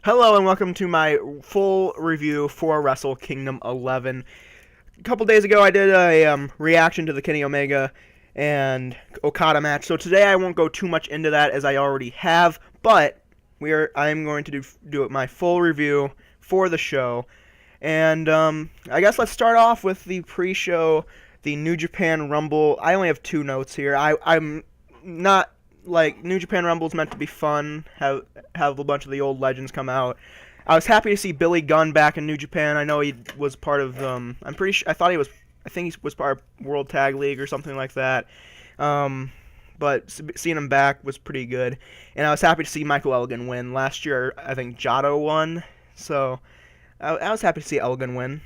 Hello and welcome to my full review for Wrestle Kingdom 11. A couple days ago, I did a reaction to the Kenny Omega and Okada match. So today I won't go too much into that as I already have, but I'm going to do my full review for the show. And I guess let's start off with the pre-show, the New Japan Rumble. I only have two notes here. I'm not like New Japan Rumble is meant to be fun. Have a bunch of the old legends come out. I was happy to see Billy Gunn back in New Japan. I know he was part of. I'm pretty sure. I think he was part of World Tag League or something like that. But seeing him back was pretty good. And I was happy to see Michael Elgin win. Last year, I think Jado won. So I was happy to see Elgin win.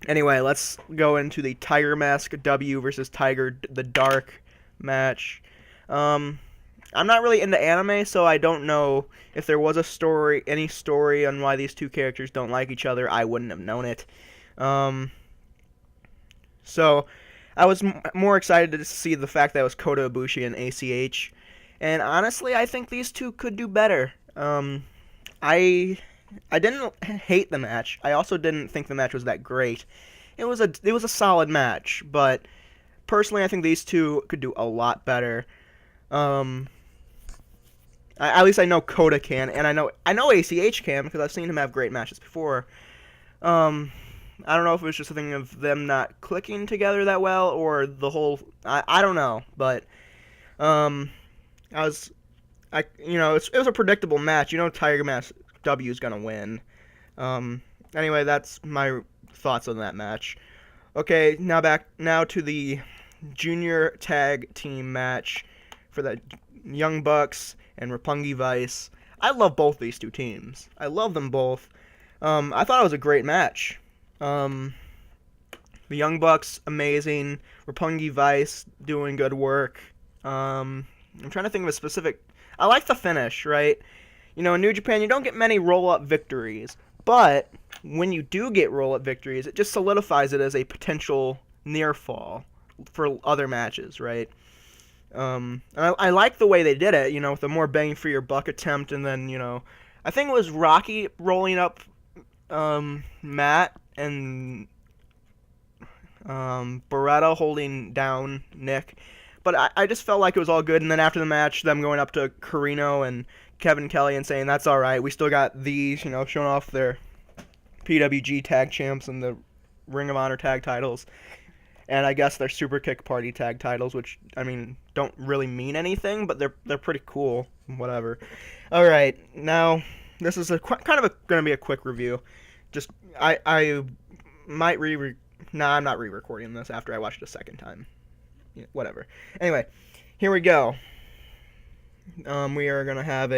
Anyway, let's go into the Tiger Mask W versus Tiger the Dark match. I'm not really into anime, so I don't know if there was any story on why these two characters don't like each other. I wouldn't have known it. So I was more excited to see the fact that it was Kota Ibushi and ACH. And honestly, I think these two could do better. I didn't hate the match. I also didn't think the match was that great. It was a solid match, but personally, I think these two could do a lot better. At least I know Kota can, and I know ACH can because I've seen him have great matches before. I don't know if it was just a thing of them not clicking together that well, or the whole. I don't know, but it was a predictable match. Tiger Mask W is gonna win. Anyway, that's my thoughts on that match. Okay, now to the junior tag team match for the Young Bucks and Roppongi Vice. I love both these two teams. I love them both. I thought it was a great match. The Young Bucks, amazing. Roppongi Vice, doing good work. I'm trying to think of a specific. I like the finish, right? In New Japan, you don't get many roll-up victories. But when you do get roll-up victories, it just solidifies it as a potential near fall for other matches, right? And I like the way they did it, with a more bang for your buck attempt, and then, I think it was Rocky rolling up Matt and Beretta holding down Nick. But I just felt like it was all good, and then after the match, them going up to Carino and Kevin Kelly and saying, that's all right, we still got these, showing off their PWG tag champs and the Ring of Honor tag titles. And I guess they're Super Kick Party tag titles, which, don't really mean anything, but they're pretty cool. Whatever. All right, now this is going to be a quick review. Just I might I'm not re-recording this after I watched it a second time. Yeah, whatever. Anyway, here we go. We are gonna have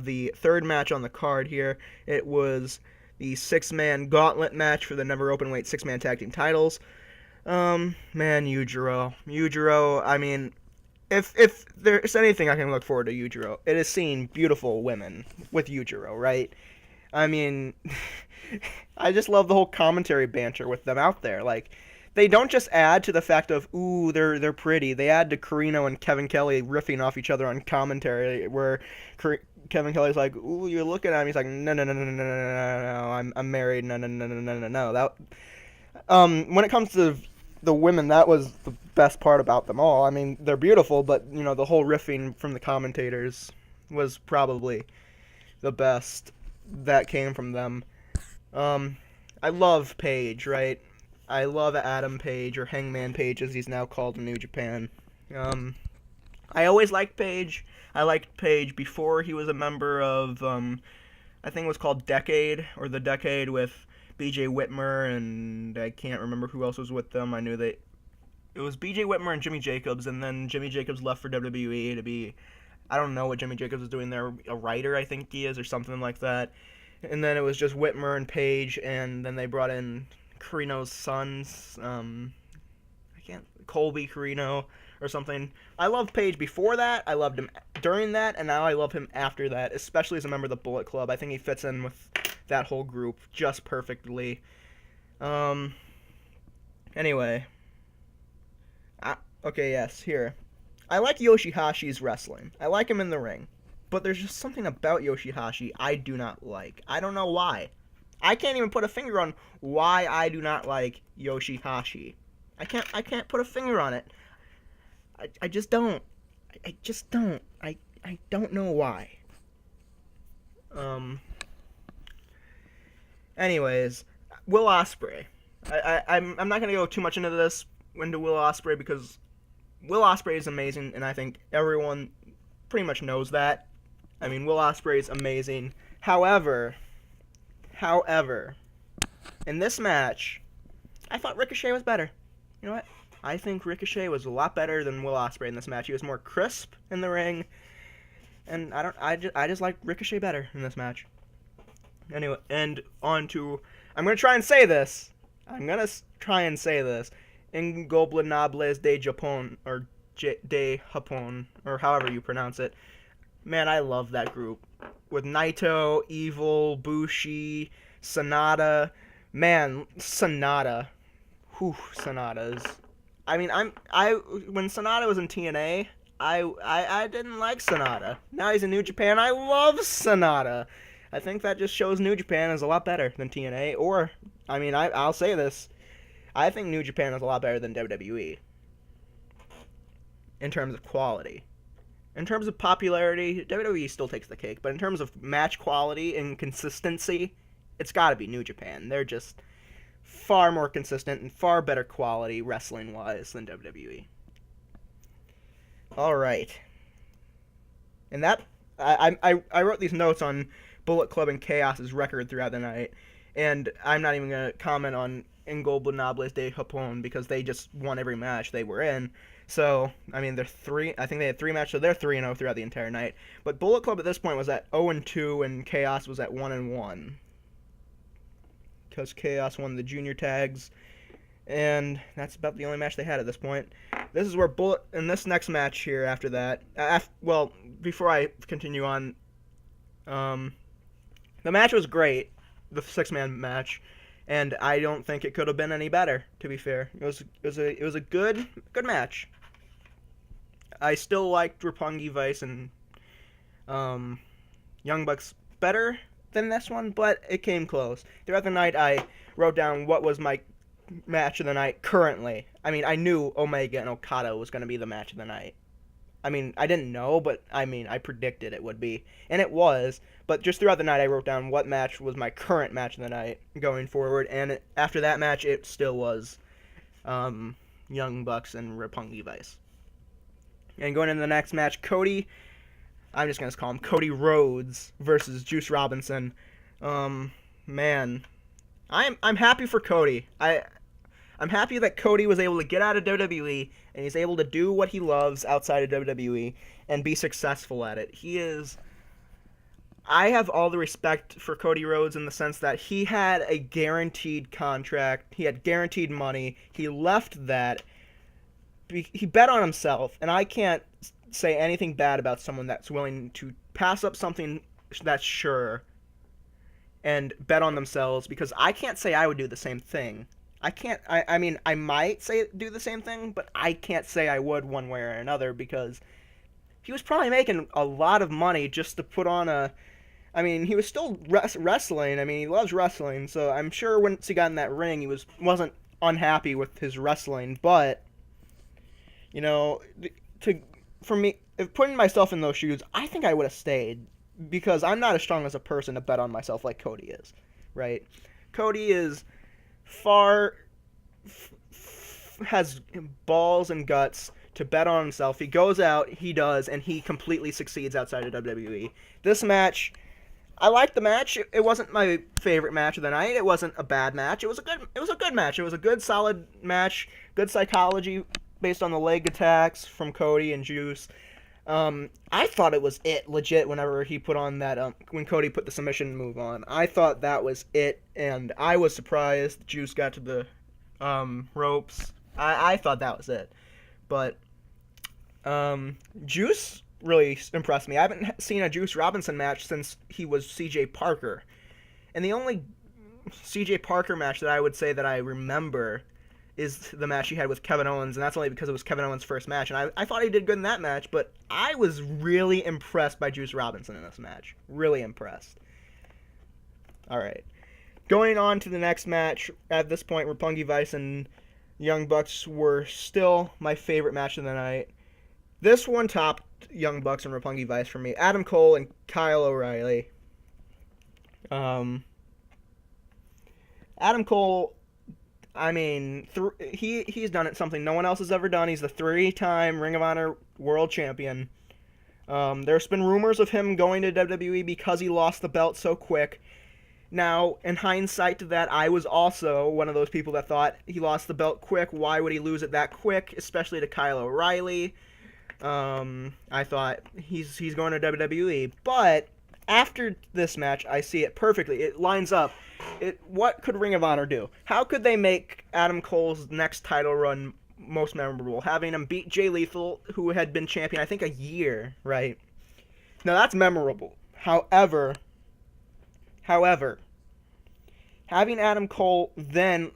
the third match on the card here. It was the 6-man gauntlet match for the never openweight 6-man tag team titles. Yujiro. If there's anything I can look forward to Yujiro, it is seeing beautiful women with Yujiro, right? I just love the whole commentary banter with them out there. Like, they don't just add to the fact of, ooh, they're pretty. They add to Carino and Kevin Kelly riffing off each other on commentary, where Kevin Kelly's like, ooh, you're looking at me. He's like, no, I'm married. No. That when it comes to the women, that was the best part about them all. They're beautiful, but the whole riffing from the commentators was probably the best that came from them. I love Page, right? I love Adam Page, or Hangman Page as he's now called in New Japan. I always liked Page. I liked Page before he was a member of, I think it was called Decade, or The Decade, with BJ Whitmer, and I can't remember who else was with them. I knew that it was BJ Whitmer and Jimmy Jacobs, and then Jimmy Jacobs left for WWE to be, I don't know what Jimmy Jacobs is doing there, a writer I think he is, or something like that. And then it was just Whitmer and Page, and then they brought in Carino's sons, Colby Carino or something. I loved Page before that, I loved him during that, and now I love him after that, especially as a member of the Bullet Club. I think he fits in with that whole group just perfectly. Anyway. Okay, yes, here. I like Yoshihashi's wrestling. I like him in the ring. but there's just something about Yoshihashi I do not like. I don't know why. I can't even put a finger on why I do not like Yoshihashi. I can't put a finger on it. I just don't. I just don't. I don't know why. Anyways, Will Ospreay. I'm not gonna go too much into Will Ospreay, because Will Ospreay is amazing, and I think everyone pretty much knows that. I mean, Will Ospreay is amazing. However, in this match, I thought Ricochet was better. You know what? I think Ricochet was a lot better than Will Ospreay in this match. He was more crisp in the ring, and I just like Ricochet better in this match. Anyway, and on to, I'm gonna try and say this. Ingobernables de Japón, or de Japón, or however you pronounce it. Man, I love that group with Naito, Evil, Bushi, Sonata. Man, Sonata. Whew, Sonatas. I mean, when Sonata was in TNA, I didn't like Sonata. Now he's in New Japan. I love Sonata. I think that just shows New Japan is a lot better than TNA. Or, I mean, I'll say this. I think New Japan is a lot better than WWE. In terms of quality. In terms of popularity, WWE still takes the cake. But in terms of match quality and consistency, it's got to be New Japan. They're just far more consistent and far better quality wrestling-wise than WWE. All right. And that, I wrote these notes on Bullet Club and Chaos's record throughout the night, and I'm not even going to comment on Ingobernables de Japón, because they just won every match they were in. So, I mean, I think they had 3 matches, so they're 3-0 throughout the entire night. But Bullet Club at this point was at 0-2, and Chaos was at 1-1. Because Chaos won the junior tags, and that's about the only match they had at this point. This is where in this next match here after that, before I continue on, the match was great, the 6-man match, and I don't think it could have been any better, to be fair. It was a good match. I still liked Roppongi Vice and Young Bucks better than this one, but it came close. Throughout the night, I wrote down what was my match of the night currently. I mean, I knew Omega and Okada was going to be the match of the night. I mean, I didn't know, but I predicted it would be. And it was. But just throughout the night, I wrote down what match was my current match of the night going forward. And after that match, it still was Young Bucks and Roppongi Vice. And going into the next match, I'm just going to call him Cody Rhodes versus Juice Robinson. Man, I'm happy for Cody. I'm happy that Cody was able to get out of WWE and he's able to do what he loves outside of WWE and be successful at it. I have all the respect for Cody Rhodes in the sense that he had a guaranteed contract. He had guaranteed money. He left that. He bet on himself, and I can't say anything bad about someone that's willing to pass up something that's sure and bet on themselves, because I can't say I would do the same thing. I mean, I might do the same thing, but I can't say I would one way or another, because he was probably making a lot of money just to put on he was still wrestling. I mean, he loves wrestling, so I'm sure once he got in that ring, he wasn't unhappy with his wrestling, but, for me, if putting myself in those shoes, I think I would have stayed, because I'm not as strong as a person to bet on myself like Cody is, right? Cody is has balls and guts to bet on himself. He goes out, he does, and he completely succeeds outside of WWE. This match, I liked the match. It wasn't my favorite match of the night. It wasn't a bad match. It was a good match. It was a good, solid match. Good psychology based on the leg attacks from Cody and Juice. I thought it was it, legit, whenever he put on that, when Cody put the submission move on. I thought that was it, and I was surprised Juice got to the ropes. I thought that was it. But Juice really impressed me. I haven't seen a Juice Robinson match since he was CJ Parker. And the only CJ Parker match that I would say that I remember is the match he had with Kevin Owens, and that's only because it was Kevin Owens' first match. And I thought he did good in that match, but I was really impressed by Juice Robinson in this match. Really impressed. All right. Going on to the next match, at this point, Roppongi Vice and Young Bucks were still my favorite match of the night. This one topped Young Bucks and Roppongi Vice for me. Adam Cole and Kyle O'Reilly. Adam Cole, I mean, he's done it something no one else has ever done. He's the 3-time Ring of Honor World Champion. There's been rumors of him going to WWE because he lost the belt so quick. Now, in hindsight to that, I was also one of those people that thought he lost the belt quick. Why would he lose it that quick, especially to Kyle O'Reilly? I thought he's going to WWE. But after this match, I see it perfectly. It lines up. What could Ring of Honor do? How could they make Adam Cole's next title run most memorable? Having him beat Jay Lethal, who had been champion, I think, a year, right? Now, that's memorable. However, having Adam Cole then,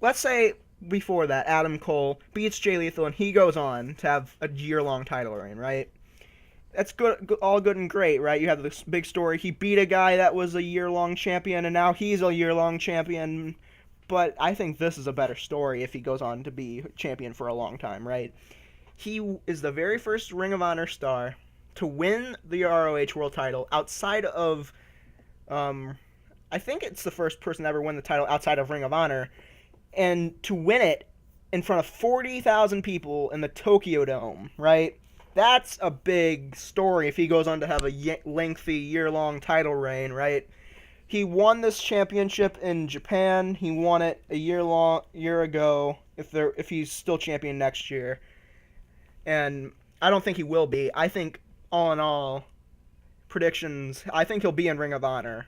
let's say before that, Adam Cole beats Jay Lethal and he goes on to have a year-long title reign, right? That's good, all good and great, right? You have this big story. He beat a guy that was a year-long champion, and now he's a year-long champion. But I think this is a better story if he goes on to be champion for a long time, right? He is the very first Ring of Honor star to win the ROH World title outside of, I think it's the first person to ever win the title outside of Ring of Honor, and to win it in front of 40,000 people in the Tokyo Dome, right? That's a big story if he goes on to have a lengthy year-long title reign, right? He won this championship in Japan. He won it a year ago. If he's still champion next year, and I don't think he will be. I think all in all, predictions. I think he'll be in Ring of Honor.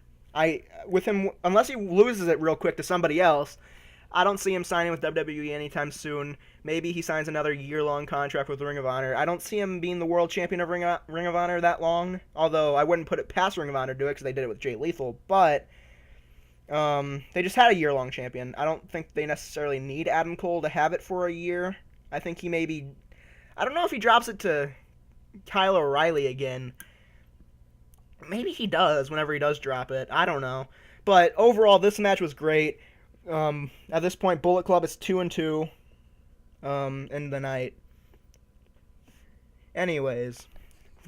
With him, unless he loses it real quick to somebody else, I don't see him signing with WWE anytime soon. Maybe he signs another year-long contract with Ring of Honor. I don't see him being the world champion of Ring of Honor that long. Although I wouldn't put it past Ring of Honor to do it because they did it with Jay Lethal. But they just had a year-long champion. I don't think they necessarily need Adam Cole to have it for a year. I think he maybe... I don't know if he drops it to Kyle O'Reilly again. Maybe he does whenever he does drop it. I don't know. But overall, this match was great. At this point, Bullet Club is 2-2 in the night. Anyways,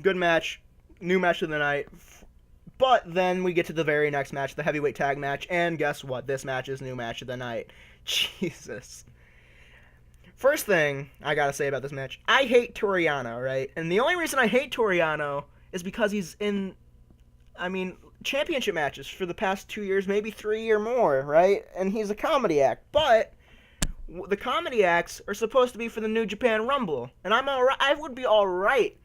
good match, new match of the night. But then we get to the very next match, the heavyweight tag match, and guess what? This match is new match of the night. Jesus. First thing I gotta say about this match, I hate Toriano, right? And the only reason I hate Toriano is because he's in, championship matches for the past 2 years, maybe 3 or more, right? And he's a comedy act. But the comedy acts are supposed to be for the New Japan Rumble. And I would be alright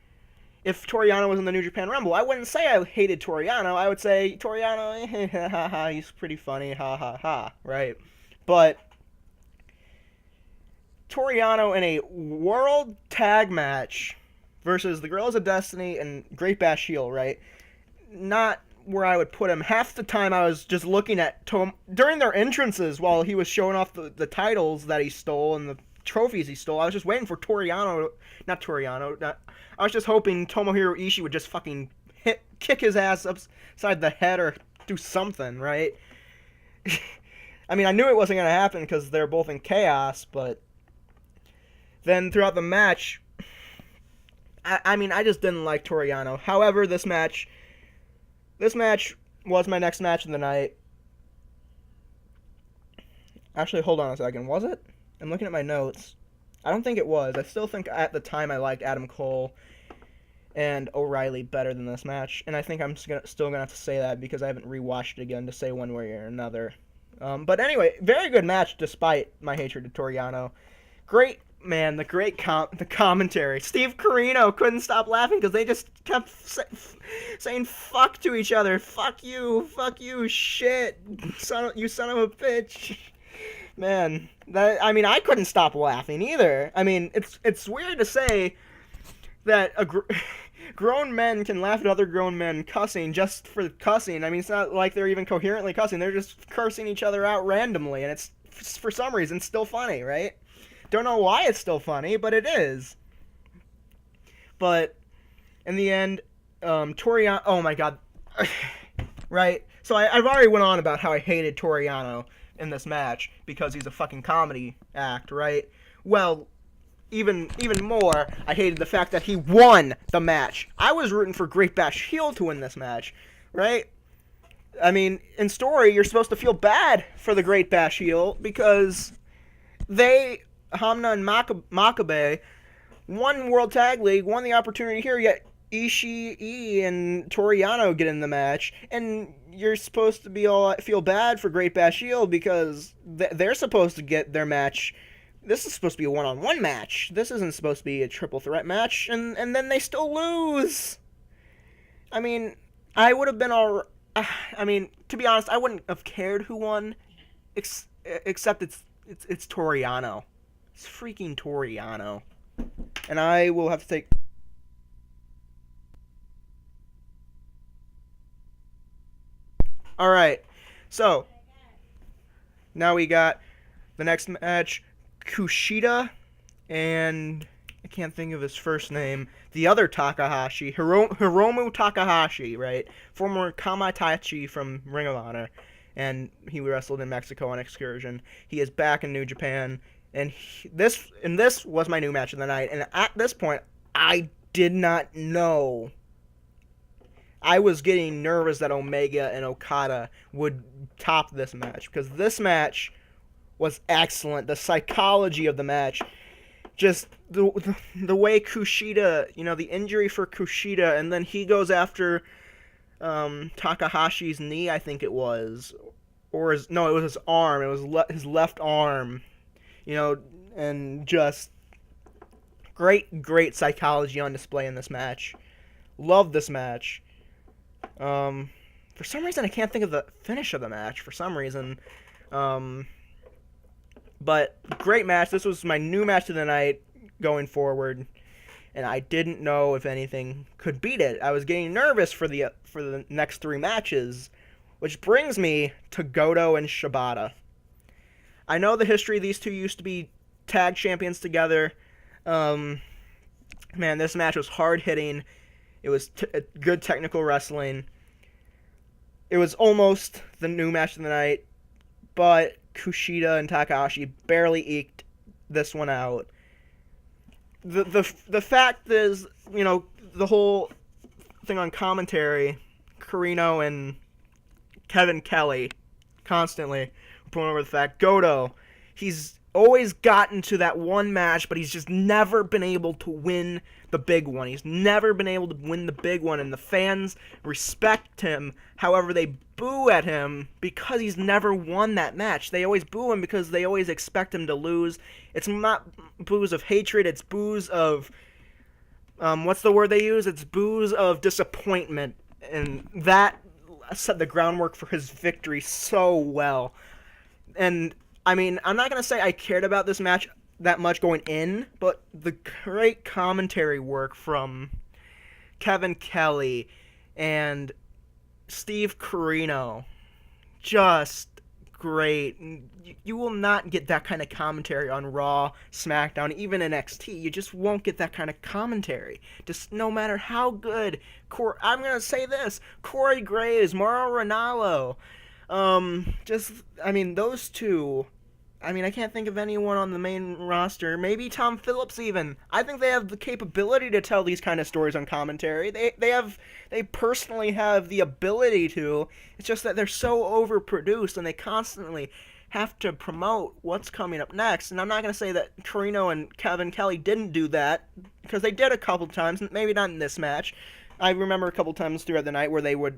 if Toriano was in the New Japan Rumble. I wouldn't say I hated Toriano. I would say, Toriano, he's pretty funny, ha ha ha, right? But Toriano in a world tag match versus the Guerrillas of Destiny and Great Bash Heel, right? Not where I would put him. Half the time I was just looking at during their entrances while he was showing off the titles that he stole and the trophies he stole. I was just waiting for I was just hoping Tomohiro Ishii would just fucking kick his ass upside the head or do something, right? I knew it wasn't going to happen because they're both in chaos, but then throughout the match, I just didn't like Toriano. However, this match was my next match of the night. Actually, hold on a second. Was it? I'm looking at my notes. I don't think it was. I still think at the time I liked Adam Cole and O'Reilly better than this match. And I think I'm still going to have to say that because I haven't rewatched it again to say one way or another. But anyway, very good match despite my hatred of Toriano. Great, man, the commentary. Steve Corino couldn't stop laughing because they just kept saying fuck to each other. Fuck you, shit, you son of a bitch. Man, I couldn't stop laughing either. It's weird to say that Grown men can laugh at other grown men cussing just for cussing. I mean, it's not like they're even coherently cussing. They're just cursing each other out randomly, and it's, for some reason, still funny, right? Don't know why it's still funny, but it is. But in the end, Toriano... Oh, my God. Right? So I've already went on about how I hated Toriano in this match because he's a fucking comedy act, right? Well, even more, I hated the fact that he won the match. I was rooting for Great Bash Heel to win this match, right? I mean, in story, you're supposed to feel bad for the Great Bash Heel because they, Hamna and Makabe, won World Tag League, won the opportunity here, yet Ishii and Toriano get in the match, and you're supposed to feel bad for Great Bash Heel because they're supposed to get their match. This is supposed to be a one-on-one match. This isn't supposed to be a triple threat match, and then they still lose. I mean, I would have been I mean, to be honest, I wouldn't have cared who won, except it's Toriano. It's freaking Toriano. And I will have to take... Alright, so, now we got the next match, Kushida, and I can't think of his first name, the other Takahashi, Hiromu Takahashi, right, former Kamatachi from Ring of Honor, and he wrestled in Mexico on Excursion. He is back in New Japan, and this was my new match of the night, and at this point, I did not know. I was getting nervous that Omega and Okada would top this match, because this match was excellent. The psychology of the match, just the way Kushida, the injury for Kushida, and then he goes after Takahashi's knee, I think it was, it was his arm. It was his left arm, and just great psychology on display in this match. Love this match. For some reason, I can't think of the finish of the match. For some reason, but great match. This was my new match of the night going forward, and I didn't know if anything could beat it. I was getting nervous for the next three matches, which brings me to Goto and Shibata. I know the history. These two used to be tag champions together. Man, this match was hard hitting. It was good technical wrestling. It was almost the new match of the night, but Kushida and Takahashi barely eked this one out. The fact is, the whole thing on commentary, Carino and Kevin Kelly constantly putting over the fact, Goto, he's always gotten to that one match, but he's just never been able to win the big one. He's never been able to win the big one, and the fans respect him. However, they boo at him because he's never won that match. They always boo him because they always expect him to lose. It's not boos of hatred, it's boos of, what's the word they use? It's boos of disappointment, and that set the groundwork for his victory so well. And I mean, I'm not going to say I cared about this match that much going in, but the great commentary work from Kevin Kelly and Steve Carino, just great. You will not get that kind of commentary on Raw, SmackDown, even NXT. You just won't get that kind of commentary. Just no matter how good. I'm going to say this, Corey Graves, Mauro Ranallo, those two. I can't think of anyone on the main roster. Maybe Tom Phillips even. I think they have the capability to tell these kind of stories on commentary. They personally have the ability to. It's just that they're so overproduced and they constantly have to promote what's coming up next. And I'm not going to say that Carino and Kevin Kelly didn't do that, because they did a couple times, maybe not in this match. I remember a couple times throughout the night where they were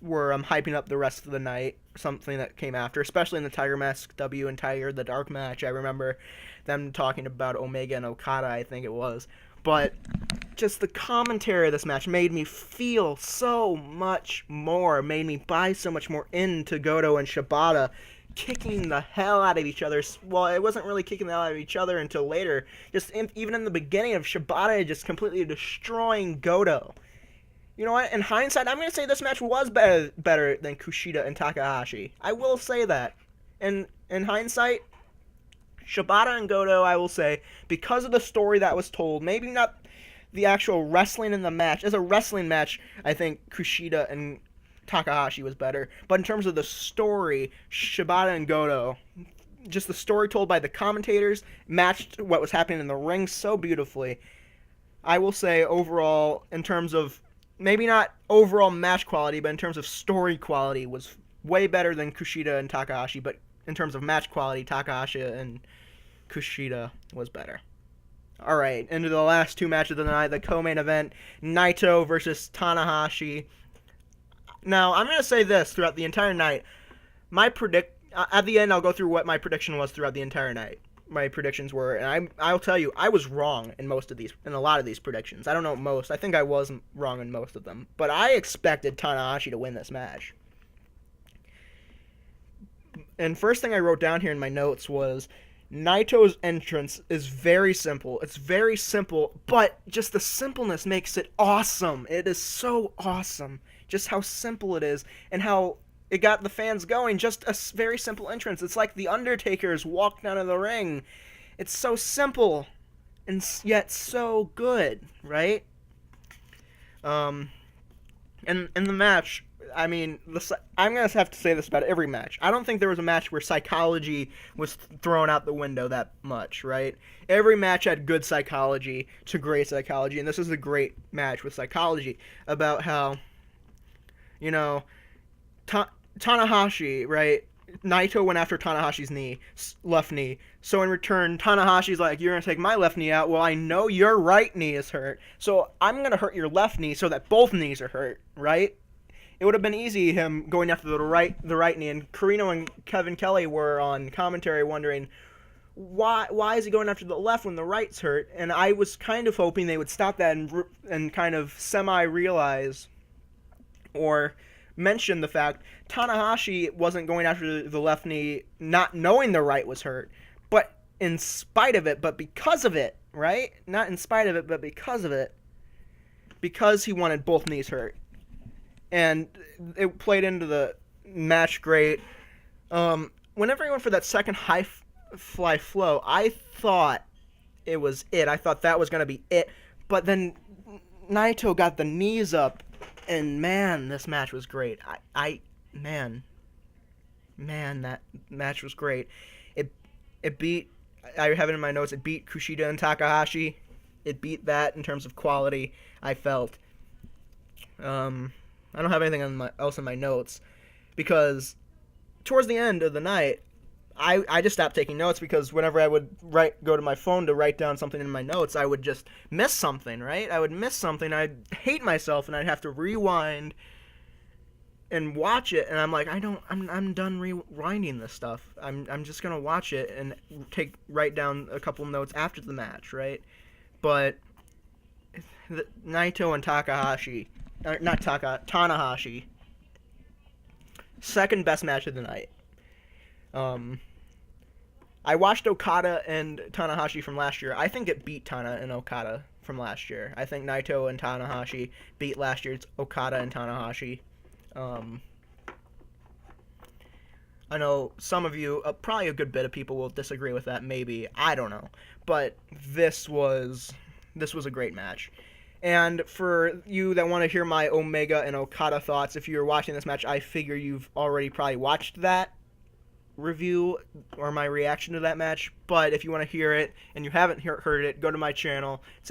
hyping up the rest of the night, something that came after, especially in the Tiger Mask W and Tiger the Dark match. I remember them talking about Omega and Okada, I think it was. But just the commentary of this match made me feel so much more, made me buy so much more into Goto and Shibata, kicking the hell out of each other. Well, it wasn't really kicking the hell out of each other until later. Even in the beginning of Shibata just completely destroying Goto. You know what? In hindsight, I'm going to say this match was better than Kushida and Takahashi. I will say that. And in hindsight, Shibata and Goto, I will say, because of the story that was told, maybe not the actual wrestling in the match. As a wrestling match, I think Kushida and Takahashi was better. But in terms of the story, Shibata and Goto, just the story told by the commentators, matched what was happening in the ring so beautifully. I will say overall, in terms of, maybe not overall match quality, but in terms of story quality, was way better than Kushida and Takahashi. But in terms of match quality, Takahashi and Kushida was better. All right, into the last two matches of the night, the co-main event, Naito versus Tanahashi. Now, I'm going to say this throughout the entire night. At the end, I'll go through what my prediction was throughout the entire night. My predictions were, and I'll tell you, I was wrong in a lot of these predictions. I don't know most. I think I was wrong in most of them. But I expected Tanahashi to win this match. And first thing I wrote down here in my notes was, Naito's entrance is very simple. It's very simple, but just the simpleness makes it awesome. It is so awesome. Just how simple it is, and how it got the fans going. Just a very simple entrance. It's like the Undertaker's walk down to the ring. It's so simple, and yet so good, right? And in the match, I mean, I'm going to have to say this about every match. I don't think there was a match where psychology was thrown out the window that much, right? Every match had good psychology to great psychology, and this is a great match with psychology about how, you know, Tanahashi, right? Naito went after Tanahashi's left knee. So in return, Tanahashi's like, you're going to take my left knee out. Well, I know your right knee is hurt, so I'm going to hurt your left knee so that both knees are hurt, right? It would have been easy him going after the right knee, and Carino and Kevin Kelly were on commentary wondering why is he going after the left when the right's hurt? And I was kind of hoping they would stop that and kind of semi-realize or mention the fact Tanahashi wasn't going after the left knee not knowing the right was hurt, but in spite of it, but because of it, right? Not in spite of it, but because of it. Because he wanted both knees hurt. And it played into the match great. Whenever he went for that second high fly flow, I thought it was it. I thought that was going to be it. But then Naito got the knees up, and man, this match was great. Man, that match was great. It beat, I have it in my notes, it beat Kushida and Takahashi. It beat that in terms of quality, I felt. I don't have anything else in my notes, because towards the end of the night, I just stopped taking notes, because whenever I would go to my phone to write down something in my notes, I would just miss something, right? I would miss something, I'd hate myself, and I'd have to rewind and watch it, and I'm like, I'm done rewinding this stuff. I'm just gonna watch it and write down a couple notes after the match, right? But Naito and Tanahashi, second best match of the night. I watched Okada and Tanahashi from last year. I think it beat Tana and Okada from last year. I think Naito and Tanahashi beat last year's Okada and Tanahashi. I know some of you, probably a good bit of people, will disagree with that. Maybe, I don't know. But this was a great match. And for you that want to hear my Omega and Okada thoughts, if you're watching this match, I figure you've already probably watched that review or my reaction to that match. But if you want to hear it and you haven't heard it, go to my channel. It's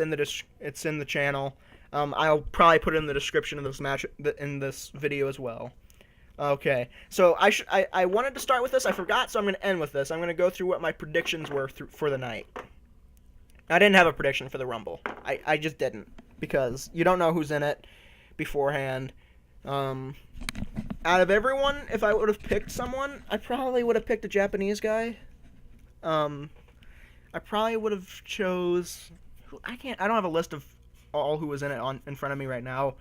in the channel. I'll probably put it in the description of this match in this video as well. Okay, so I wanted to start with this. I forgot, so I'm going to end with this. I'm going to go through what my predictions were for the night. I didn't have a prediction for the Rumble. I just didn't, because you don't know who's in it beforehand. Out of everyone, if I would have picked someone, I probably would have picked a Japanese guy. I probably would have chose... I don't have a list of all who was in it in front of me right now,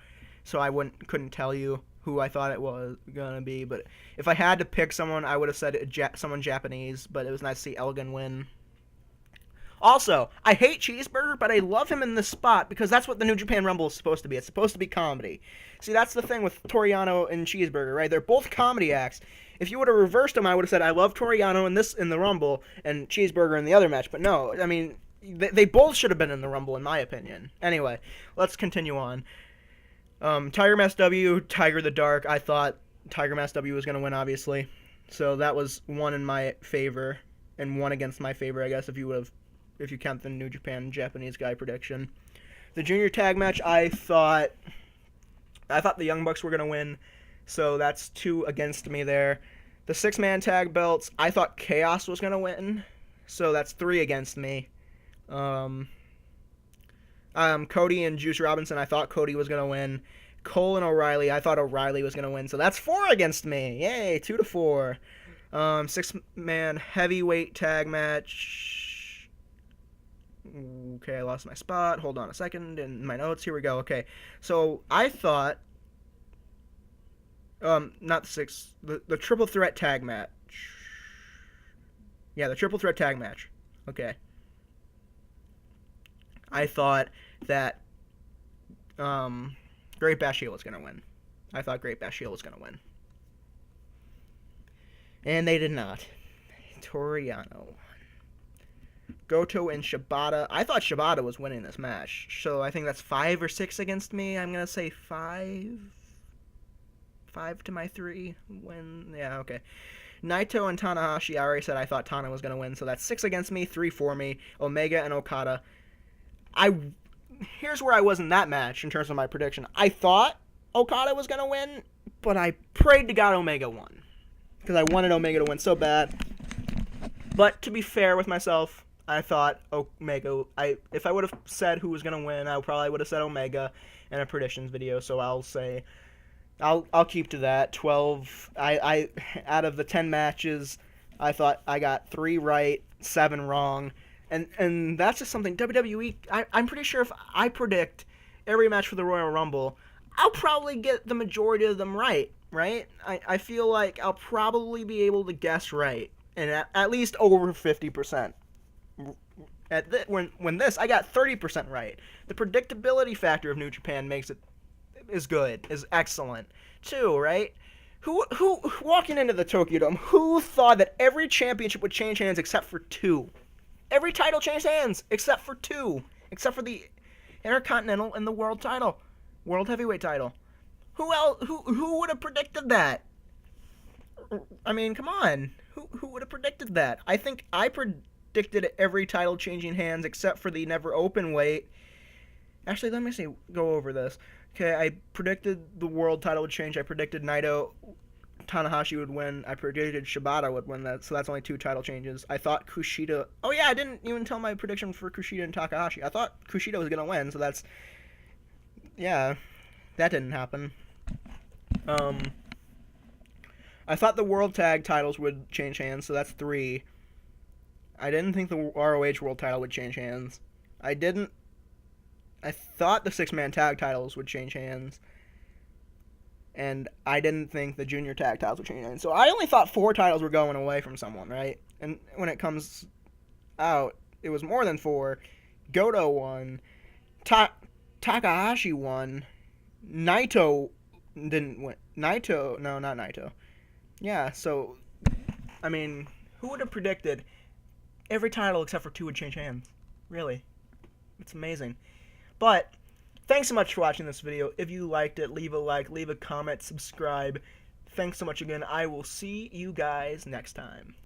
so I couldn't tell you who I thought it was gonna be. But if I had to pick someone, I would have said someone Japanese. But it was nice to see Elgin win. Also, I hate Cheeseburger, but I love him in this spot because that's what the New Japan Rumble is supposed to be. It's supposed to be comedy. See, that's the thing with Toriano and Cheeseburger, right? They're both comedy acts. If you would have reversed them, I would have said I love Toriano in the Rumble and Cheeseburger in the other match. But no, I mean, they both should have been in the Rumble, in my opinion. Anyway, let's continue on. Tiger Mask W, Tiger the Dark. I thought Tiger Mask W was going to win, obviously. So that was one in my favor and one against my favor, I guess, if you count the New Japan Japanese guy prediction. The junior tag match, I thought the Young Bucks were going to win. So that's 2 against me there. The 6-man tag belts, I thought Chaos was going to win. So that's 3 against me. Cody and Juice Robinson, I thought Cody was going to win. Cole and O'Reilly, I thought O'Reilly was going to win. So that's 4 against me. Yay, 2-4. 6-man heavyweight tag match. Okay, I lost my spot. Hold on a second in my notes. Here we go. Okay, so I thought, not the triple threat tag match. Yeah, the triple threat tag match. Okay. I thought that Great Bash Heel was going to win. I thought Great Bash Heel was going to win. And they did not. Toriano. Goto and Shibata. I thought Shibata was winning this match. So I think that's 5 or 6 against me. I'm going to say 5. 5 to my 3. Win. Yeah, okay. Naito and Tanahashi. I already said I thought Tana was going to win. So that's 6 against me, 3 for me. Omega and Okada. Here's where I was in that match in terms of my prediction. I thought Okada was going to win, but I prayed to God Omega won. Because I wanted Omega to win so bad. But to be fair with myself, I thought Omega, if I would have said who was going to win, I probably would have said Omega in a predictions video. So I'll say, I'll keep to that. 12, I out of the 10 matches, I thought I got 3 right, 7 wrong. And that's just something WWE, I'm pretty sure if I predict every match for the Royal Rumble, I'll probably get the majority of them right? I feel like I'll probably be able to guess right, and at least over 50%. When this, I got 30% right. The predictability factor of New Japan is good, is excellent, too, right? Who walking into the Tokyo Dome, who thought that every championship would change hands except for 2? Every title changed hands except for 2. Except for the Intercontinental and the World title. World Heavyweight title. Who else? Who would have predicted that? I mean, come on. Who would have predicted that? I think I predicted every title changing hands except for the never open weight. Actually, let me go over this. Okay, I predicted the world title would change. I predicted Naito Tanahashi would win. I predicted Shibata would win that, so that's only 2 title changes. I thought Kushida... Oh yeah, I didn't even tell my prediction for Kushida and Takahashi. I thought Kushida was going to win, so that's... Yeah, that didn't happen. I thought the World Tag titles would change hands, so that's 3. I didn't think the ROH World title would change hands. I thought the 6-man tag titles would change hands. And I didn't think the junior tag titles would change hands. So I only thought 4 titles were going away from someone, right? And when it comes out, it was more than 4. Goto won. Takahashi won. Naito didn't win. No, not Naito. Yeah, so, I mean, who would have predicted every title except for 2 would change hands? Really? It's amazing. But thanks so much for watching this video. If you liked it, leave a like, leave a comment, subscribe. Thanks so much again. I will see you guys next time.